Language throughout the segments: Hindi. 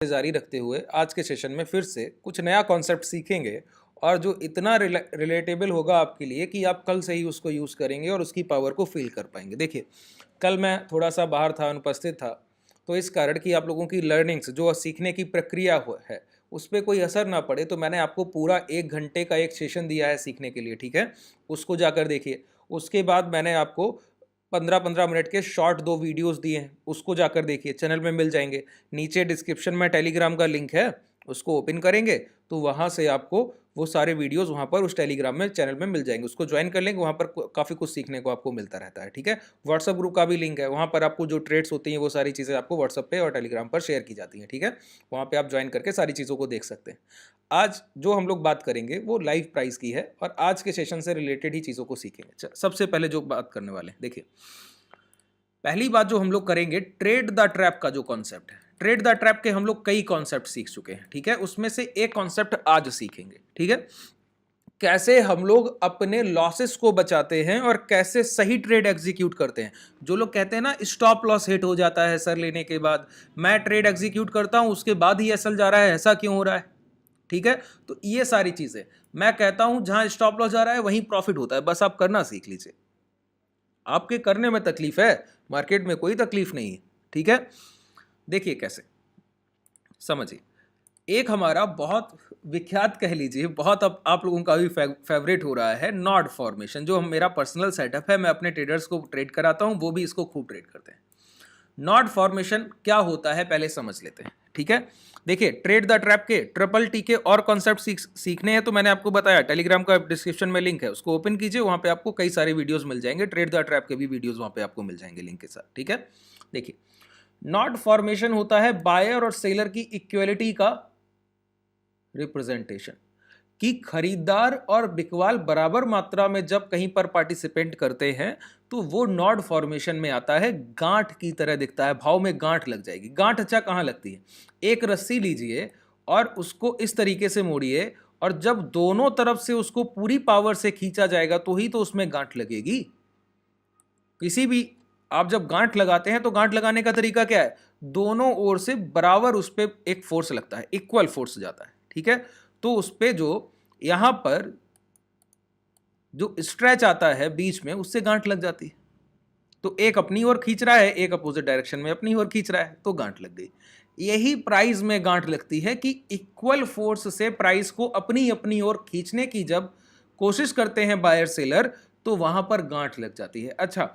जारी रखते हुए आज के सेशन में फिर से कुछ नया कॉन्सेप्ट सीखेंगे और जो इतना रिलेटेबल होगा आपके लिए कि आप कल से ही उसको यूज़ करेंगे और उसकी पावर को फील कर पाएंगे। देखिए, कल मैं थोड़ा सा बाहर था, अनुपस्थित था, तो इस कारण कि आप लोगों की लर्निंग्स जो सीखने की प्रक्रिया है उस पर कोई असर ना पड़े, तो मैंने आपको पूरा 1 घंटे का एक सेशन दिया है सीखने के लिए। ठीक है, उसको जाकर देखिए। उसके बाद मैंने आपको 15-15 मिनट के शॉर्ट 2 वीडियोस दिए हैं, उसको जाकर देखिए, चैनल में मिल जाएंगे। नीचे डिस्क्रिप्शन में टेलीग्राम का लिंक है, उसको ओपन करेंगे तो वहाँ से आपको वो सारे वीडियोस वहाँ पर उस टेलीग्राम में चैनल में मिल जाएंगे। उसको ज्वाइन कर लेंगे, वहाँ पर काफ़ी कुछ सीखने को आपको मिलता रहता है। ठीक है, व्हाट्सअप ग्रुप का भी लिंक है, वहाँ पर आपको जो ट्रेड्स होती हैं वो सारी चीज़ें आपको व्हाट्सअप पे और टेलीग्राम पर शेयर की जाती हैं। ठीक है, वहाँ पर आप ज्वाइन करके सारी चीज़ों को देख सकते हैं। आज जो हम लोग बात करेंगे वो लाइव प्राइस की है और आज के सेशन से रिलेटेड ही चीज़ों को सीखेंगे। सबसे पहले जो बात करने वाले हैं, देखिए, पहली बात जो हम लोग करेंगे, ट्रेड द ट्रैप का जो कॉन्सेप्ट है। ट्रेड द ट्रैप के हम लोग कई कॉन्सेप्ट सीख चुके हैं। ठीक है, उसमें से एक कॉन्सेप्ट आज सीखेंगे। ठीक है, कैसे हम लोग अपने लॉसेस को बचाते हैं और कैसे सही ट्रेड एग्जीक्यूट करते हैं। जो लोग कहते हैं ना, स्टॉप लॉस हिट हो जाता है सर लेने के बाद, मैं ट्रेड एग्जीक्यूट करता हूं उसके बाद ही एसएल जा रहा है, ऐसा क्यों हो रहा है। ठीक है, तो ये सारी चीजें मैं कहता हूं, जहां स्टॉप लॉस जा रहा है वहीं प्रॉफिट होता है, बस आप करना सीख लीजिए। आपके करने में तकलीफ है, मार्केट में कोई तकलीफ नहीं है। ठीक है, देखिए कैसे, समझिए। एक हमारा बहुत विख्यात कह लीजिए, बहुत अब आप लोगों का भी फेवरेट हो रहा है, नॉड फॉर्मेशन, जो मेरा पर्सनल सेटअप है, मैं अपने ट्रेडर्स को ट्रेड कराता हूं, वो भी इसको खूब ट्रेड करते हैं। नॉड फॉर्मेशन क्या होता है पहले समझ लेते हैं। ठीक है, देखिए, ट्रेड द ट्रैप के ट्रिपल टी के और कॉन्सेप्ट सीखने हैं तो मैंने आपको बताया, टेलीग्राम का डिस्क्रिप्शन में लिंक है, उसको ओपन कीजिए, वहां पे आपको कई सारे वीडियोस मिल जाएंगे। ट्रेड द ट्रैप के भी वीडियोस वहां पे आपको मिल जाएंगे लिंक के साथ। ठीक है, देखिए, नॉट फॉर्मेशन होता है बायर और सेलर की इक्वलिटी का रिप्रेजेंटेशन, कि खरीदार और बिकवाल बराबर मात्रा में जब कहीं पर पार्टिसिपेंट करते हैं तो वो नॉड फॉर्मेशन में आता है, गांठ की तरह दिखता है, भाव में गांठ लग जाएगी। गांठ अच्छा कहां लगती है, एक रस्सी लीजिए और उसको इस तरीके से मोड़िए, और जब दोनों तरफ से उसको पूरी पावर से खींचा जाएगा तो ही तो उसमें गांठ लगेगी। किसी भी आप जब गांठ लगाते हैं तो गांठ लगाने का तरीका क्या है, दोनों ओर से बराबर उस पर एक फोर्स लगता है, इक्वल फोर्स जाता है। ठीक है, तो उस पर जो यहां पर जो स्ट्रेच आता है बीच में, उससे गांठ लग जाती है। तो एक अपनी ओर खींच रहा है, एक अपोजिट डायरेक्शन में अपनी ओर खींच रहा है, तो गांठ लग गई। यही प्राइस में गांठ लगती है कि इक्वल फोर्स से प्राइस को अपनी अपनी ओर खींचने की जब कोशिश करते हैं बायर सेलर, तो वहां पर गांठ लग जाती है। अच्छा,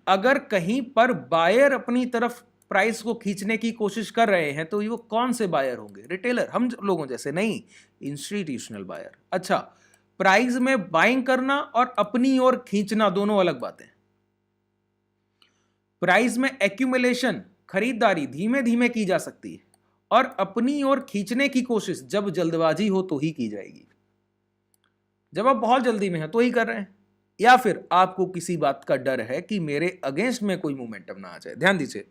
अगर कहीं पर बायर अपनी तरफ प्राइस को खींचने की कोशिश कर रहे हैं तो वो कौन से बायर होंगे, रिटेलर, हम लोगों जैसे नहीं, इंस्टीट्यूशनल बायर। अच्छा, प्राइस में बाइंग करना और अपनी ओर खींचना दोनों अलग बातें। प्राइस में एक्यूमुलेशन, खरीदारी धीमे धीमे की जा सकती है, और अपनी ओर खींचने की कोशिश जब जल्दबाजी हो तो ही की जाएगी। जब आप बहुत जल्दी में हैं तो ही कर रहे हैं, या फिर आपको किसी बात का डर है कि मेरे अगेंस्ट में कोई मोमेंटम ना आ जाए। ध्यान दीजिए,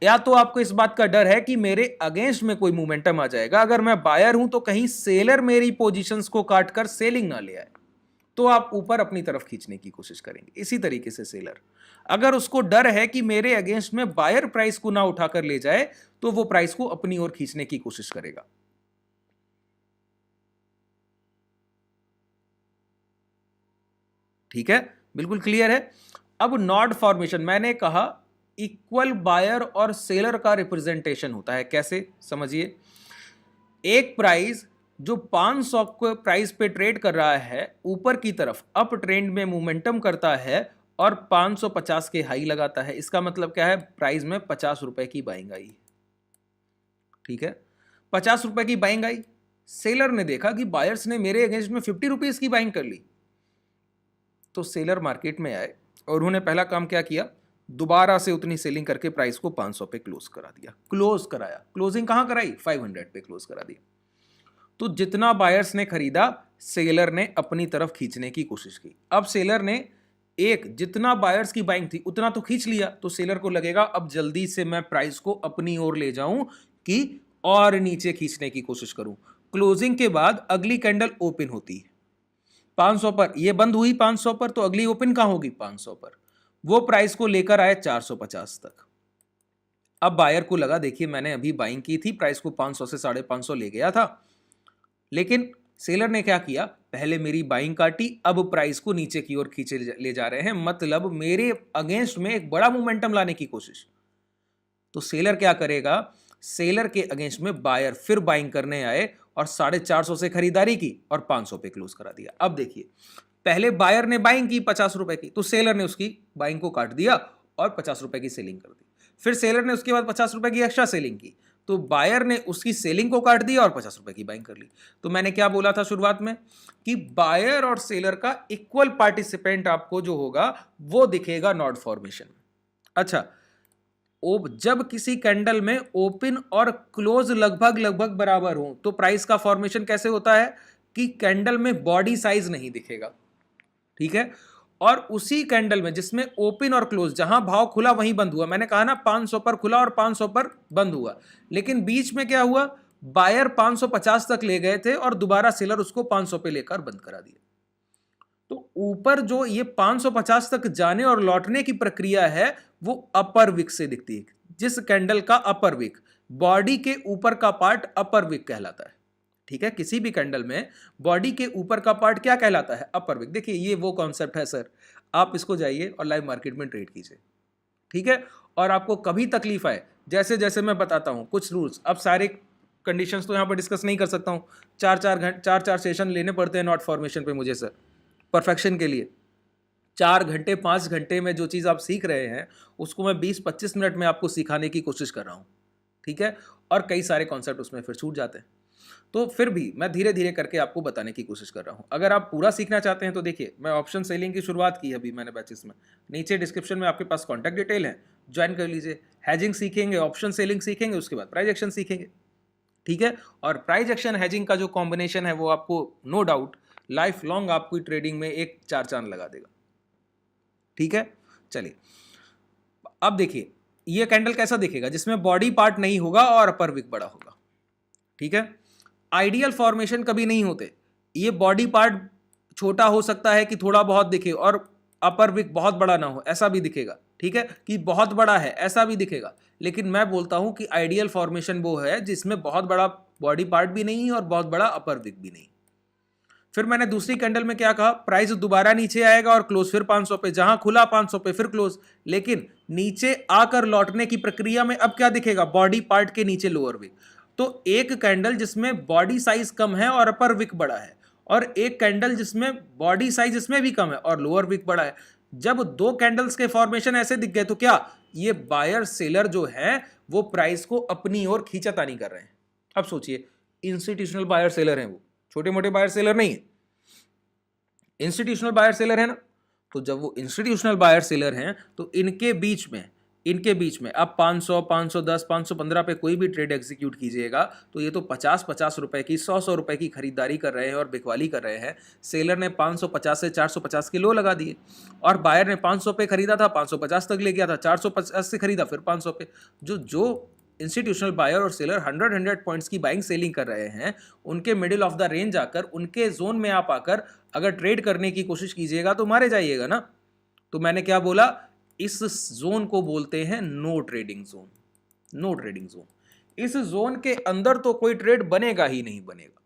या तो आपको इस बात का डर है कि मेरे अगेंस्ट में कोई मोमेंटम आ जाएगा, अगर मैं बायर हूं तो कहीं सेलर मेरी पोजीशंस को काटकर सेलिंग ना ले आए, तो आप ऊपर अपनी तरफ खींचने की कोशिश करेंगे। इसी तरीके से सेलर, अगर उसको डर है कि मेरे अगेंस्ट में बायर प्राइस को ना उठाकर ले जाए, तो वो प्राइस को अपनी ओर खींचने की कोशिश करेगा। ठीक है, बिल्कुल क्लियर है। अब नॉड फॉर्मेशन, मैंने कहा इक्वल बायर और सेलर का रिप्रेजेंटेशन होता है। कैसे, समझिए। एक प्राइस जो 500 को प्राइस पे ट्रेड कर रहा है, ऊपर की तरफ अप ट्रेंड में मोमेंटम करता है और 550 के हाई लगाता है, इसका मतलब क्या है, प्राइस में 50 रुपए की बाइंग आई। ठीक है, 50 रुपए की बाइंग आई, सेलर ने देखा कि बायर्स ने मेरे अगेंस्ट में 50 रुपीज की बाइंग कर ली, तो सेलर मार्केट में आए और उन्होंने पहला काम क्या किया, दोबारा से उतनी सेलिंग करके प्राइस को 500 पे क्लोज करा दिया। क्लोज कराया, क्लोजिंग कहां कराई, 500 पे क्लोज करा दिया। तो जितना बायर्स ने खरीदा, सेलर ने अपनी तरफ खींचने की कोशिश की। अब सेलर ने जितना बायर्स की बाइंग थी उतना तो खींच लिया, तो सेलर को लगेगा अब जल्दी से मैं प्राइस को अपनी ओर ले जाऊं कि और नीचे खींचने की कोशिश करूं। क्लोजिंग के बाद अगली कैंडल ओपन होती है 500 पर, ये बंद हुई 500 पर, तो अगली ओपन कहां होगी, 500 पर। वो प्राइस को लेकर आए 450 तक। अब बायर को लगा देखिए मैंने अभी बाइंग की थी, प्राइस को 500 से 550 ले गया था, लेकिन सेलर ने क्या किया, पहले मेरी बाइंग काटी, अब प्राइस को नीचे की ओर खींचे ले जा रहे हैं, मतलब मेरे अगेंस्ट में एक बड़ा मोमेंटम लाने की कोशिश। तो सेलर क्या करेगा, सेलर के अगेंस्ट में बायर फिर बाइंग करने आए और 450 से खरीदारी की और 500 पे क्लोज करा दिया। अब देखिए पहले बायर ने बाइंग की 50 रुपए की, तो सेलर ने उसकी बाइंग को काट दिया और 50 रुपए की सेलिंग कर दी। फिर सेलर ने उसके बाद 50 रुपए की एक्स्ट्रा सेलिंग की, तो बायर ने उसकी सेलिंग को काट दिया और 50 रुपए की बाइंग कर ली। तो मैंने क्या बोला था शुरुआत में कि बायर और सेलर का इक्वल पार्टिसिपेंट आपको जो होगा वो दिखेगा नॉट फॉर्मेशन। अच्छा, जब किसी कैंडल में ओपन और क्लोज लगभग बराबर हो तो प्राइस का फॉर्मेशन कैसे होता है कि कैंडल में बॉडी साइज नहीं दिखेगा, ठीक है। और उसी कैंडल में जिसमें ओपन और क्लोज, जहां भाव खुला वहीं बंद हुआ, मैंने कहा ना 500 पर खुला और 500 पर बंद हुआ, लेकिन बीच में क्या हुआ, बायर 550 तक ले गए थे और दोबारा सेलर उसको 500 पे लेकर बंद करा दिया। तो ऊपर जो ये 550 तक जाने और लौटने की प्रक्रिया है वो अपर विक से दिखती है। जिस कैंडल का अपर विक, बॉडी के ऊपर का पार्ट अपर विक कहलाता है, ठीक है। किसी भी कैंडल में बॉडी के ऊपर का पार्ट क्या कहलाता है, अपर विक। देखिए ये वो कॉन्सेप्ट है सर, आप इसको जाइए और लाइव मार्केट में ट्रेड कीजिए, ठीक है। और आपको कभी तकलीफ आए, जैसे जैसे मैं बताता हूं कुछ रूल्स, अब सारे कंडीशंस तो यहां पर डिस्कस नहीं कर सकता हूं, चार सेशन लेने पड़ते हैं नॉट फॉर्मेशन पे मुझे सर, परफेक्शन के लिए। 4 घंटे 5 घंटे में जो चीज़ आप सीख रहे हैं उसको मैं 20-25 मिनट में आपको सिखाने की कोशिश कर रहा हूँ, ठीक है। और कई सारे कॉन्सेप्ट उसमें फिर छूट जाते हैं, तो फिर भी मैं धीरे धीरे करके आपको बताने की कोशिश कर रहा हूँ। अगर आप पूरा सीखना चाहते हैं तो देखिए मैं ऑप्शन सेलिंग की शुरुआत की अभी मैंने बैचेस में, नीचे डिस्क्रिप्शन में आपके पास कॉन्टैक्ट डिटेल है, ज्वाइन कर लीजिए। हैजिंग सीखेंगे, ऑप्शन सेलिंग सीखेंगे, उसके बाद प्राइस एक्शन सीखेंगे, ठीक है। और प्राइस एक्शन हैजिंग का जो कॉम्बिनेशन है वो आपको नो डाउट लाइफ लॉन्ग आपकी ट्रेडिंग में एक 4 चांद लगा देगा, ठीक है। चलिए अब देखिए ये कैंडल कैसा दिखेगा, जिसमें बॉडी पार्ट नहीं होगा और अपर विक बड़ा होगा, ठीक है। आइडियल फॉर्मेशन कभी नहीं होते, ये बॉडी पार्ट छोटा हो सकता है कि थोड़ा बहुत दिखे और अपर विक बहुत बड़ा ना हो, ऐसा भी दिखेगा, ठीक है, कि बहुत बड़ा है ऐसा भी दिखेगा। लेकिन मैं बोलता हूं कि आइडियल फॉर्मेशन वो है जिसमें बहुत बड़ा बॉडी पार्ट भी नहीं और बहुत बड़ा अपर विक भी नहीं। फिर मैंने दूसरी कैंडल में क्या कहा, प्राइस दोबारा नीचे आएगा और क्लोज फिर 500 पे, जहां खुला 500 पे फिर क्लोज, लेकिन नीचे आकर लौटने की प्रक्रिया में अब क्या दिखेगा, बॉडी पार्ट के नीचे लोअर विक। तो एक कैंडल जिसमें बॉडी साइज कम है और अपर विक बड़ा है, और एक कैंडल जिसमें बॉडी साइज इसमें भी कम है और लोअर विक बड़ा है। जब दो कैंडल्स के फॉर्मेशन ऐसे दिख गए तो क्या ये बायर सेलर जो है वो प्राइस को अपनी ओर खींचातानी कर रहे हैं। अब सोचिए इंस्टीट्यूशनल बायर सेलर हैं, वो छोटे मोटे बायर सेलर नहीं है, इंस्टीट्यूशनल बायर सेलर है ना। तो जब वो इंस्टीट्यूशनल बायर सेलर हैं तो इनके बीच में अब 500, 510, 515 पे कोई भी ट्रेड एग्जीक्यूट कीजिएगा तो ये तो 50-50 रुपए की, 100-100 रुपए की खरीदारी कर रहे हैं और बिकवाली कर रहे हैं। सेलर ने 550 से 450 के लो लगा दिए और बायर ने 500 पे खरीदा था, 550 तक ले गया था, 450 से खरीदा फिर 500 पे। जो इंस्टीट्यूशनल बायर और सेलर 100 पॉइंट्स की बाइंग सेलिंग कर रहे हैं, उनके मिडिल ऑफ द रेंज आकर, उनके जोन में आप आकर अगर ट्रेड करने की कोशिश कीजिएगा तो मारे जाइएगा ना। तो मैंने क्या बोला, इस जोन को बोलते हैं no trading zone, no trading zone. इस जोन के अंदर तो कोई ट्रेड बनेगा ही नहीं, बनेगा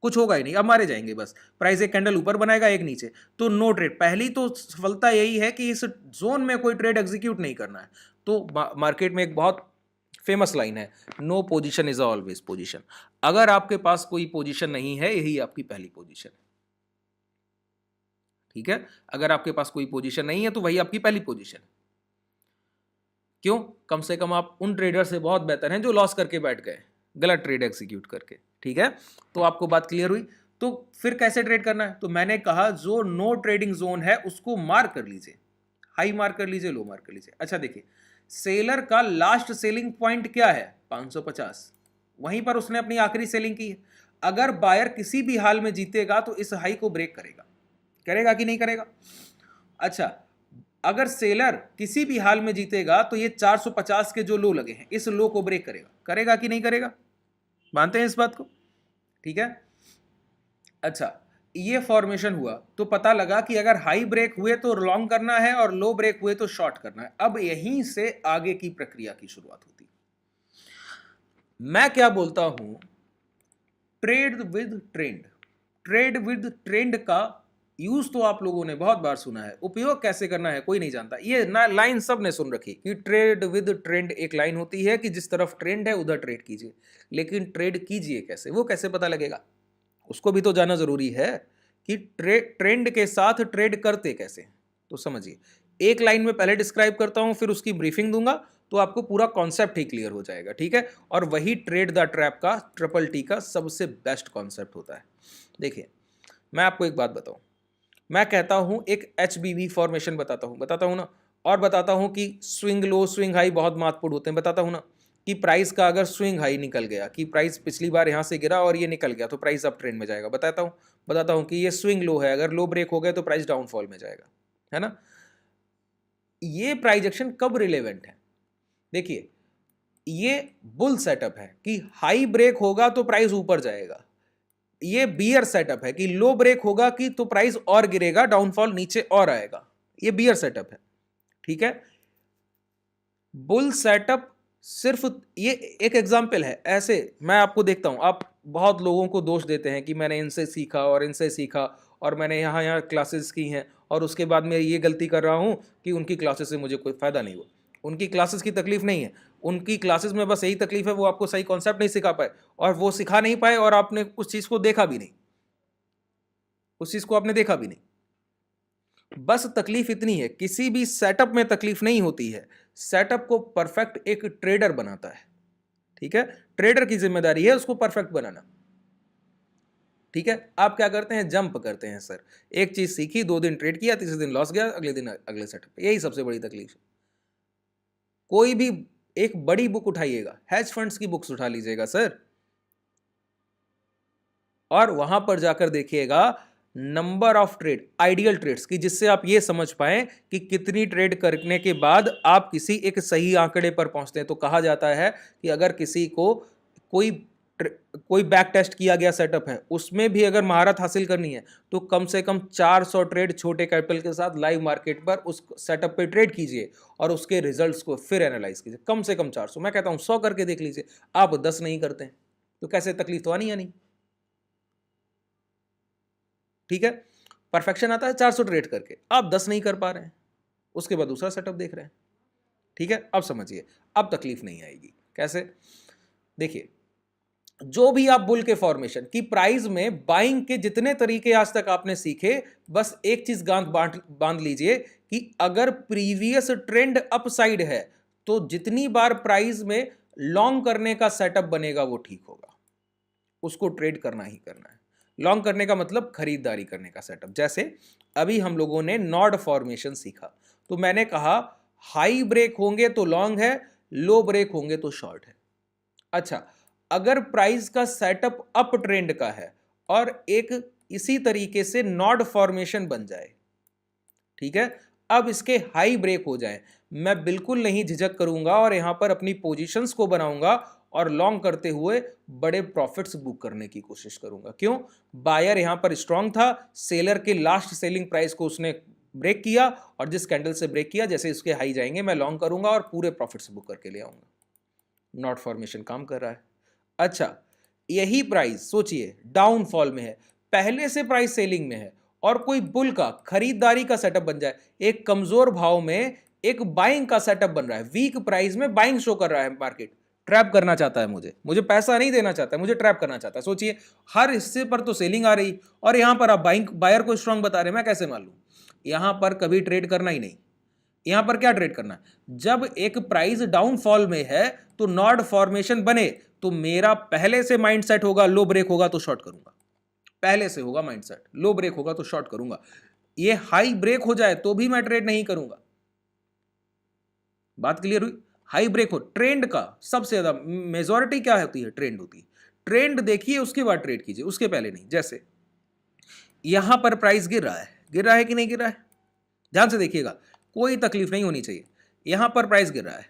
कुछ होगा ही नहीं, अब मारे जाएंगे बस। प्राइस एक कैंडल ऊपर बनाएगा एक नीचे, तो नो ट्रेड। पहली तो सफलता यही है कि इस जोन में कोई ट्रेड एग्जीक्यूट नहीं करना है। तो मार्केट में एक बहुत फेमस लाइन है, no position is always position. अगर आपके पास कोई पोजीशन नहीं है, यही आपकी पहली पोजीशन है, ठीक है। अगर आपके पास कोई पोजीशन नहीं है तो वही आपकी पहली पोजीशन है। क्यों? कम से कम आप उन ट्रेडर से बहुत बेहतर हैं जो लॉस करके बैठ गए, गलत ट्रेड एग्जीक्यूट करके, ठीक है। तो आपको बात क्लियर हुई। तो फिर कैसे ट्रेड करना है, तो मैंने कहा जो नो ट्रेडिंग जोन है उसको मार्क कर लीजिए, हाई मार्क कर लीजिए, लो मार्क कर लीजिए। अच्छा देखिए, सेलर का लास्ट सेलिंग पॉइंट क्या है, 550, वहीं पर उसने अपनी आखिरी सेलिंग की है। अगर बायर किसी भी हाल में जीतेगा तो इस हाई को ब्रेक करेगा कि नहीं करेगा। अच्छा, अगर सेलर किसी भी हाल में जीतेगा तो ये 450 के जो लो लगे हैं इस लो को ब्रेक करेगा कि नहीं करेगा, मानते हैं इस बात को, ठीक है। अच्छा, ये फॉर्मेशन हुआ तो पता लगा कि अगर हाई ब्रेक हुए तो लॉन्ग करना है और लो ब्रेक हुए तो शॉर्ट करना है। अब यहीं से आगे की प्रक्रिया की शुरुआत होती है। मैं क्या बोलता हूं, trade with trend. Trade with trend का यूज तो आप लोगों ने बहुत बार सुना है, उपयोग कैसे करना है कोई नहीं जानता। ये ना लाइन सब ने सुन रखी कि ट्रेड विद ट्रेंड एक लाइन होती है कि जिस तरफ ट्रेंड है उधर ट्रेड कीजिए, लेकिन ट्रेड कीजिए कैसे, वो कैसे पता लगेगा, उसको भी तो जानना जरूरी है कि ट्रेंड के साथ ट्रेड करते कैसे। तो समझिए, एक लाइन में पहले डिस्क्राइब करता हूं, फिर उसकी ब्रीफिंग दूंगा, तो आपको पूरा कॉन्सेप्ट ही क्लियर हो जाएगा, ठीक है। और वही ट्रेड द ट्रैप का, ट्रिपल टी का सबसे बेस्ट कॉन्सेप्ट होता है। देखिए, मैं आपको एक बात बताऊं, मैं कहता हूं एक HBV फॉर्मेशन बताता हूं ना, और बताता हूं कि स्विंग लो स्विंग हाई बहुत महत्वपूर्ण होते हैं, बताता हूं ना कि प्राइस का अगर स्विंग हाई निकल गया, कि प्राइस पिछली बार यहां से गिरा और ये निकल गया, तो प्राइस अप ट्रेंड में जाएगा, बताता हूं कि ये स्विंग लो है, अगर लो ब्रेक हो गया तो प्राइस डाउनफॉल में जाएगा, है ना। ये प्राइस एक्शन कब रिलेवेंट है, देखिए, ये बुल सेटअप है कि हाई ब्रेक होगा तो प्राइस ऊपर जाएगा, ये बियर सेटअप है कि लो ब्रेक होगा कि तो प्राइस और गिरेगा, डाउनफॉल नीचे और आएगा, ये बियर सेटअप है, ठीक है। बुल सेटअप सिर्फ ये एक एग्जांपल है, ऐसे मैं आपको देखता हूं, आप बहुत लोगों को दोष देते हैं कि मैंने इनसे सीखा और इनसे सीखा और मैंने यहाँ यहाँ क्लासेस की हैं और उसके बाद मैं ये गलती कर रहा हूं कि उनकी क्लासेस से मुझे कोई फायदा नहीं हुआ। उनकी क्लासेस की तकलीफ नहीं है, उनकी क्लासेस में बस यही तकलीफ है, वो आपको सही कॉन्सेप्ट नहीं सिखा पाए, और वो सिखा नहीं पाए और आपने उस चीज को देखा भी नहीं, उस चीज को आपने देखा भी नहीं। बस तकलीफ इतनी है, किसी भी सेटअप में तकलीफ नहीं होती है, सेटअप को परफेक्ट एक ट्रेडर बनाता है, ठीक है। ट्रेडर की जिम्मेदारी है उसको परफेक्ट बनाना, ठीक है। आप क्या करते हैं, जंप करते हैं सर, एक चीज सीखी, 2 दिन ट्रेड किया, तीसरे दिन लॉस गया, अगले दिन अगले सेटअप, यही सबसे बड़ी तकलीफ है। कोई भी एक बड़ी बुक उठाइएगा, हैज फंड्स की बुक्स उठा लीजिएगा सर, और वहां पर जाकर देखिएगा number of trade, ideal trades की, जिससे आप ये समझ पाए कि कितनी ट्रेड करने के बाद आप किसी एक सही आंकड़े पर पहुंचते हैं। तो कहा जाता है कि अगर किसी को कोई कोई बैक टेस्ट किया गया सेटअप है, उसमें भी अगर महारत हासिल करनी है तो कम से कम 400 ट्रेड छोटे कैपिटल के साथ लाइव मार्केट पर उस सेटअप पे ट्रेड कीजिए और उसके रिजल्ट्स को फिर एनालाइज कीजिए, कम से कम 400, मैं कहता हूं 100 करके देख लीजिए। आप 10 नहीं करते हैं तो कैसे, तकलीफ तो आनी या नहीं, ठीक है। परफेक्शन आता है 400 ट्रेड करके, आप 10 नहीं कर पा रहे हैं, उसके बाद दूसरा सेटअप देख रहे हैं, ठीक है। अब समझिए, अब तकलीफ नहीं आएगी, कैसे, देखिए, जो भी आप बुल के फॉर्मेशन की प्राइस में बाइंग के जितने तरीके आज तक आपने सीखे, बस एक चीज गांठ बांध लीजिए कि अगर प्रीवियस ट्रेंड अपसाइड है तो जितनी बार प्राइस में लॉन्ग करने का सेटअप बनेगा वो ठीक होगा, उसको ट्रेड करना ही करना है। लॉन्ग करने का मतलब खरीदारी करने का सेटअप, जैसे अभी हम लोगों ने नॉड फॉर्मेशन सीखा, तो मैंने कहा हाई ब्रेक होंगे तो लॉन्ग है, लो ब्रेक होंगे तो शॉर्ट है। अच्छा, अगर प्राइस का सेटअप अप ट्रेंड का है और एक इसी तरीके से नॉड फॉर्मेशन बन जाए, ठीक है, अब इसके हाई ब्रेक हो जाए, मैं बिल्कुल नहीं झिझक करूंगा और यहां पर अपनी पोजीशंस को बनाऊंगा और लॉन्ग करते हुए बड़े प्रॉफिट्स बुक करने की कोशिश करूंगा। क्यों, बायर यहां पर स्ट्रांग था, सेलर के लास्ट सेलिंग प्राइस को उसने ब्रेक किया और जिस कैंडल से ब्रेक किया, जैसे इसके हाई जाएंगे मैं लॉन्ग करूंगा और पूरे प्रॉफिट्स बुक करके ले आऊंगा। नॉट फॉर्मेशन काम कर रहा है। अच्छा, यही प्राइस सोचिए डाउनफॉल में है, पहले से प्राइस सेलिंग में है और कोई बुल का खरीदारी का सेटअप बन जाए, एक कमजोर भाव में एक बाइंग का सेटअप बन रहा है, वीक प्राइस में बाइंग शो कर रहा है, मार्केट ट्रैप करना चाहता है, मुझे पैसा नहीं देना चाहता है, मुझे ट्रैप करना चाहता है। सोचिए, हर हिस्से पर तो सेलिंग आ रही और यहां पर आप बाइंग बायर को स्ट्रांग बता रहे हैं, मैं कैसे मान लूं। यहां पर कभी ट्रेड करना ही नहीं, यहां पर क्या ट्रेड करना है, जब एक प्राइस डाउनफॉल में है तो नॉड फॉर्मेशन बने तो मेरा पहले से माइंडसेट होगा लो ब्रेक होगा तो शॉर्ट करूंगा, पहले से होगा माइंडसेट, लो ब्रेक होगा तो शॉर्ट करूंगा। ये हाई ब्रेक हो जाए तो भी मैं ट्रेड नहीं करूंगा, बात क्लियर हुई। हाई ब्रेक हो, ट्रेंड का सबसे ज्यादा मेजॉरिटी क्या होती है, ट्रेंड होती है, ट्रेंड देखिए उसके बाद ट्रेड कीजिए, उसके पहले नहीं। जैसे यहां पर प्राइस गिर रहा है कि नहीं गिर रहा है, ध्यान से देखिएगा, कोई तकलीफ नहीं होनी चाहिए। यहां पर प्राइस गिर रहा है,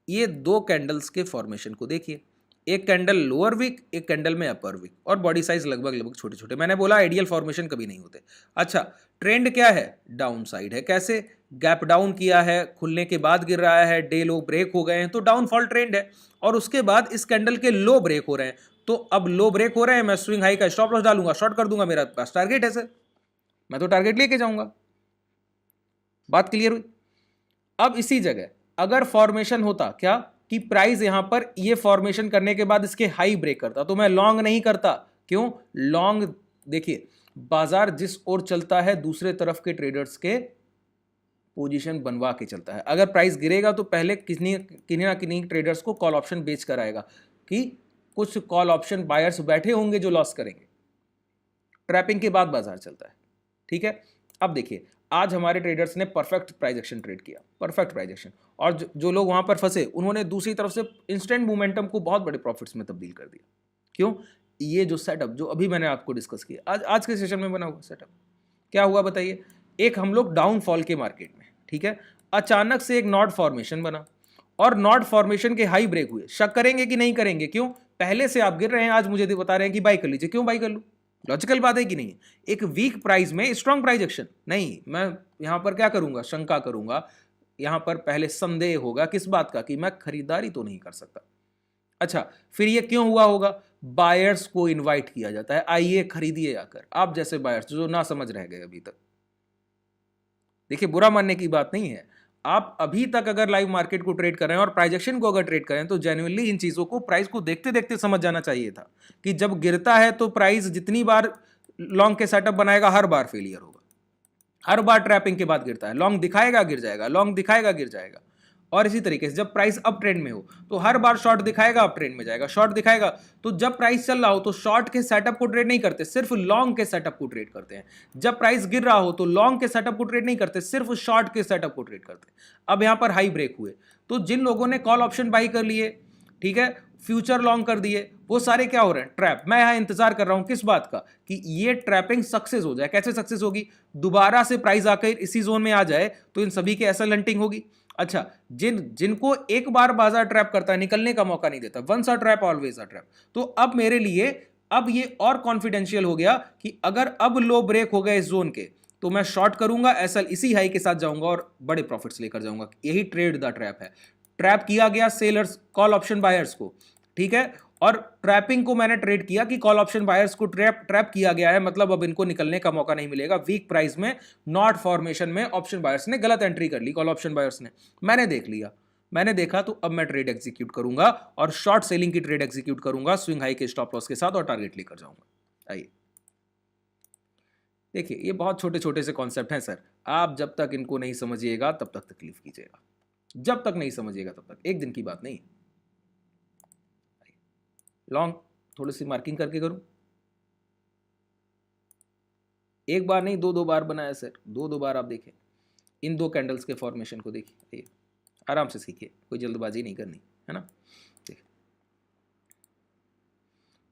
ये 2 कैंडल्स के फॉर्मेशन को देखिए, एक कैंडल लोअर वीक, एक कैंडल में अपर वीक, और बॉडी साइज लगभग छोटे छोटे। मैंने बोला आइडियल फॉर्मेशन कभी नहीं होते। अच्छा, ट्रेंड क्या है, डाउन साइड है, कैसे, गैप डाउन किया है, खुलने के बाद गिर रहा है, डे लो ब्रेक हो गए हैं, तो डाउनफॉल ट्रेंड है। और उसके बाद इस कैंडल के लो ब्रेक हो रहे हैं, तो अब लो ब्रेक हो रहे हैं, मैं स्विंग हाई का स्टॉप लॉस डालूंगा, शॉर्ट कर दूंगा, मेरा पास टारगेट है सर, मैं तो टारगेट लेके जाऊंगा। बात क्लियर हुई? अब इसी जगह अगर फॉर्मेशन होता क्या कि प्राइस यहां पर ये फॉर्मेशन करने के बाद इसके हाई ब्रेक करता, तो मैं लॉन्ग नहीं करता। क्यों लॉन्ग? देखिए, बाजार जिस ओर चलता है दूसरे तरफ के ट्रेडर्स के पोजीशन बनवा के चलता है। अगर प्राइस गिरेगा तो पहले किन्हीं ना किन्हीं ट्रेडर्स को कॉल ऑप्शन बेच कर आएगा कि कुछ कॉल ऑप्शन बायर्स बैठे होंगे जो लॉस करेंगे। ट्रैपिंग के बाद बाजार चलता है। ठीक है, अब देखिए, आज हमारे ट्रेडर्स ने परफेक्ट प्राइस एक्शन ट्रेड किया, परफेक्ट प्राइस एक्शन, और जो लोग वहां पर फंसे उन्होंने दूसरी तरफ से इंस्टेंट मोमेंटम को बहुत बड़े प्रॉफिट्स में तब्दील कर दिया। क्यों? ये जो सेटअप जो अभी मैंने आपको डिस्कस किया आज के सेशन में बना हुआ सेटअप, क्या हुआ बताइए? एक हम लोग डाउनफॉल के मार्केट में, ठीक है, अचानक से एक नॉट फॉर्मेशन बना और नॉट फॉर्मेशन के हाई ब्रेक हुए। शक करेंगे कि नहीं करेंगे? क्यों? पहले से आप गिर रहे हैं, आज मुझे बता रहे हैं कि बाई कर लीजिए, क्यों बाई कर लूं? लॉजिकल बात है कि नहीं? एक वीक प्राइस में स्ट्रॉन्ग प्राइस एक्शन नहीं, मैं यहां पर क्या करूंगा? शंका करूंगा, यहां पर पहले संदेह होगा किस बात का कि मैं खरीदारी तो नहीं कर सकता। अच्छा, फिर ये क्यों हुआ होगा? बायर्स को इनवाइट किया जाता है, आइए खरीदिए आकर, आप जैसे बायर्स जो ना समझ रह गए अभी तक। देखिए, बुरा मानने की बात नहीं है, आप अभी तक अगर लाइव मार्केट को ट्रेड कर रहे हैं और प्राइस एक्शन को अगर ट्रेड करें तो जेन्युइनली इन चीजों को, प्राइस को देखते देखते समझ जाना चाहिए था कि जब गिरता है तो प्राइस जितनी बार लॉन्ग के सेटअप बनाएगा हर बार फेलियर होगा, हर बार ट्रैपिंग के बाद गिरता है, लॉन्ग दिखाएगा गिर जाएगा, लॉन्ग दिखाएगा गिर जाएगा। और इसी तरीके से जब प्राइस अप ट्रेंड में हो तो हर बार शॉर्ट दिखाएगा अप ट्रेंड में जाएगा, शॉर्ट दिखाएगा। तो जब प्राइस चल रहा हो तो शॉर्ट के सेटअप को ट्रेड नहीं करते, सिर्फ लॉन्ग के सेटअप को ट्रेड करते हैं। जब प्राइस गिर रहा हो तो लॉन्ग के सेटअप को ट्रेड नहीं करते, सिर्फ शॉर्ट के सेटअप को ट्रेड करते हैं। अब यहां पर हाई ब्रेक हुए तो जिन लोगों ने कॉल ऑप्शन बाई कर लिए, ठीक है, फ्यूचर लॉन्ग कर दिए, वो सारे क्या हो रहे हैं? ट्रैप। मैं यहां इंतजार कर रहा हूं किस बात का? कि ये ट्रैपिंग सक्सेस हो जाए। कैसे सक्सेस होगी? दोबारा से प्राइस आकर इसी जोन में आ जाए तो इन सभी के एसएल हंटिंग होगी। अच्छा, जिनको एक बार बाजार ट्रैप करता है, निकलने का मौका नहीं देता, once a trap always a trap, तो अब मेरे लिए अब ये और कॉन्फिडेंशियल हो गया कि अगर अब लो ब्रेक हो गए इस जोन के तो मैं शॉर्ट करूंगा, एसएल इसी हाई के साथ जाऊंगा और बड़े प्रॉफिट्स लेकर जाऊंगा। यही ट्रेड द ट्रैप है। ट्रैप किया गया सेलर्स कॉल ऑप्शन बायर्स को, ठीक है, और ट्रैपिंग को मैंने ट्रेड किया कि कॉल ऑप्शन बायर्स को ट्रैप किया गया है, मतलब अब इनको निकलने का मौका नहीं मिलेगा। वीक प्राइस में नॉट फॉर्मेशन में ऑप्शन बायर्स ने गलत एंट्री कर ली, कॉल ऑप्शन बायर्स ने। मैंने देख लिया, मैंने देखा, तो अब मैं ट्रेड एग्जीक्यूट करूंगा और शॉर्ट सेलिंग की ट्रेड एग्जीक्यूट करूंगा स्विंग हाई के स्टॉप लॉस के साथ और टारगेट लेकर जाऊंगा। आइए देखिए, ये बहुत छोटे छोटे से कॉन्सेप्ट हैं सर, आप जब तक इनको नहीं समझिएगा तब तक तकलीफ कीजिएगा, जब तक नहीं समझिएगा तब तक, एक दिन की बात नहीं। लॉन्ग थोड़ी सी मार्किंग करके करूं, एक बार नहीं दो बार बनाया सर, दो बार आप देखें, इन दो कैंडल्स के फॉर्मेशन को देखिए, आराम से सीखिए, कोई जल्दबाजी नहीं करनी है ना। देखिए,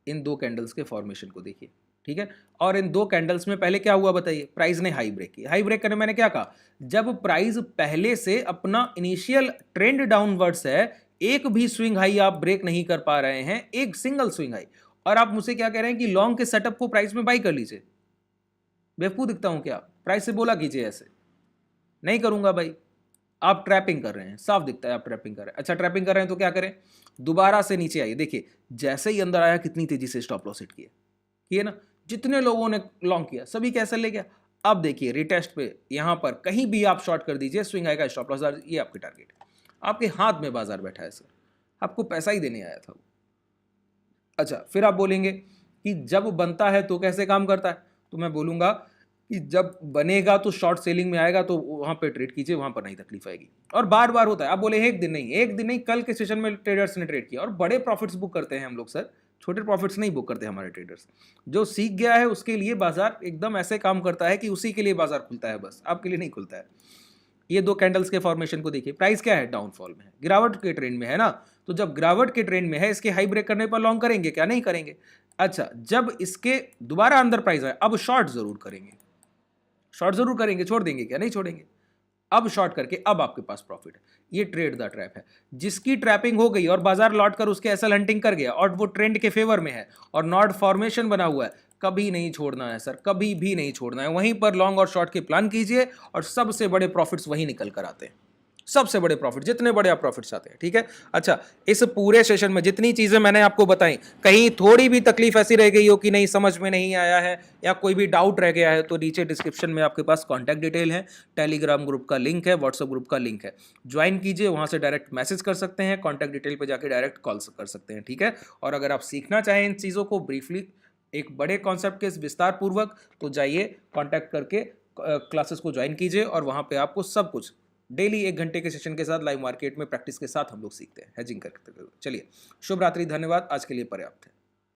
इन दो कैंडल्स के फॉर्मेशन को देखिए, ठीक है, और इन दो कैंडल्स में पहले क्या हुआ बताइए? प्राइस ने हाई ब्रेक किया। हाई ब्रेक करने मैंने क्या कहा? जब प्राइस पहले से अपना इनिशियल ट्रेंड डाउनवर्ड्स है, एक भी स्विंग हाई आप ब्रेक नहीं कर पा रहे हैं, एक सिंगल स्विंग हाई, और आप मुझसे क्या कह रहे हैं कि लॉन्ग के सेटअप को प्राइस में बाई कर लीजिए। बेवकूफ दिखता हूं क्या? प्राइस से बोला कीजिए ऐसे, नहीं करूंगा भाई। आप ट्रैपिंग कर रहे हैं, साफ दिखता है आप ट्रैपिंग कर रहे हैं। अच्छा, ट्रैपिंग कर रहे हैं तो क्या करें? दोबारा से नीचे आइए, देखिए जैसे ही अंदर आया कितनी तेजी से स्टॉप लॉस हिट किए ना, जितने लोगों ने लॉन्ग किया सभी कैसे ले गया। अब देखिए रिटेस्ट पे यहां पर कहीं भी आप शॉर्ट कर दीजिए, स्विंग आएगा, स्टॉप लॉस, ये आपके टारगेट है, आपके हाथ में बाजार बैठा है सर, आपको पैसा ही देने आया था वो। अच्छा, फिर आप बोलेंगे कि जब बनता है तो कैसे काम करता है, तो मैं बोलूंगा कि जब बनेगा तो शॉर्ट सेलिंग में आएगा तो वहां पे ट्रेड कीजिए, वहां पर नहीं तकलीफ आएगी। और बार बार होता है, आप बोले एक दिन नहीं, एक दिन नहीं, कल के सेशन में ट्रेडर्स ने ट्रेड किया और बड़े प्रॉफिट्स बुक करते हैं हम लोग सर, छोटे प्रॉफिट्स नहीं बुक करते हमारे ट्रेडर्स। जो सीख गया है उसके लिए बाजार एकदम ऐसे काम करता है कि उसी के लिए बाजार खुलता है, बस आपके लिए नहीं खुलता है। ये दो कैंडल्स के फॉर्मेशन को देखिए, प्राइस क्या है? डाउनफॉल में है, गिरावट के ट्रेंड में है ना, तो जब गिरावट के ट्रेंड में है, इसके हाई ब्रेक करने पर लॉन्ग करेंगे क्या? नहीं करेंगे। अच्छा, जब इसके दोबारा अंदर प्राइस आए, अब शॉर्ट जरूर करेंगे, शॉर्ट जरूर करेंगे, छोड़ देंगे क्या? नहीं छोड़ेंगे। अब शॉर्ट करके अब आपके पास प्रॉफिट है। ये ट्रेड द ट्रैप है। जिसकी ट्रैपिंग हो गई और बाजार लौट कर उसके एसएल हंटिंग कर गया और वो ट्रेंड के फेवर में है और नॉट फॉर्मेशन बना हुआ है, कभी नहीं छोड़ना है सर, कभी भी नहीं छोड़ना है। वहीं पर लॉन्ग और शॉर्ट के प्लान कीजिए और सबसे बड़े प्रॉफिट्स वहीं निकल कर आते हैं, सबसे बड़े प्रॉफिट, जितने बड़े आप प्रॉफिट्स आते हैं। ठीक है, अच्छा, इस पूरे सेशन में जितनी चीजें मैंने आपको बताई, कहीं थोड़ी भी तकलीफ ऐसी रह गई हो कि नहीं समझ में नहीं आया है या कोई भी डाउट रह गया है, तो नीचे डिस्क्रिप्शन में आपके पास कॉन्टैक्ट डिटेल है, टेलीग्राम ग्रुप का लिंक है, व्हाट्सएप ग्रुप का लिंक है, ज्वाइन कीजिए, वहां से डायरेक्ट मैसेज कर सकते हैं, कॉन्टैक्ट डिटेल पर जाकर डायरेक्ट कॉल कर सकते हैं। ठीक है, और अगर आप सीखना चाहें इन चीज़ों को ब्रीफली एक बड़े कॉन्सेप्ट के विस्तार पूर्वक, तो जाइए कॉन्टैक्ट करके क्लासेस को ज्वाइन कीजिए और वहां पे आपको सब कुछ डेली 1 घंटे के सेशन के साथ लाइव मार्केट में प्रैक्टिस के साथ हम लोग सीखते हैं हेजिंग करते हुए। चलिए, शुभ रात्रि, धन्यवाद, आज के लिए पर्याप्त है।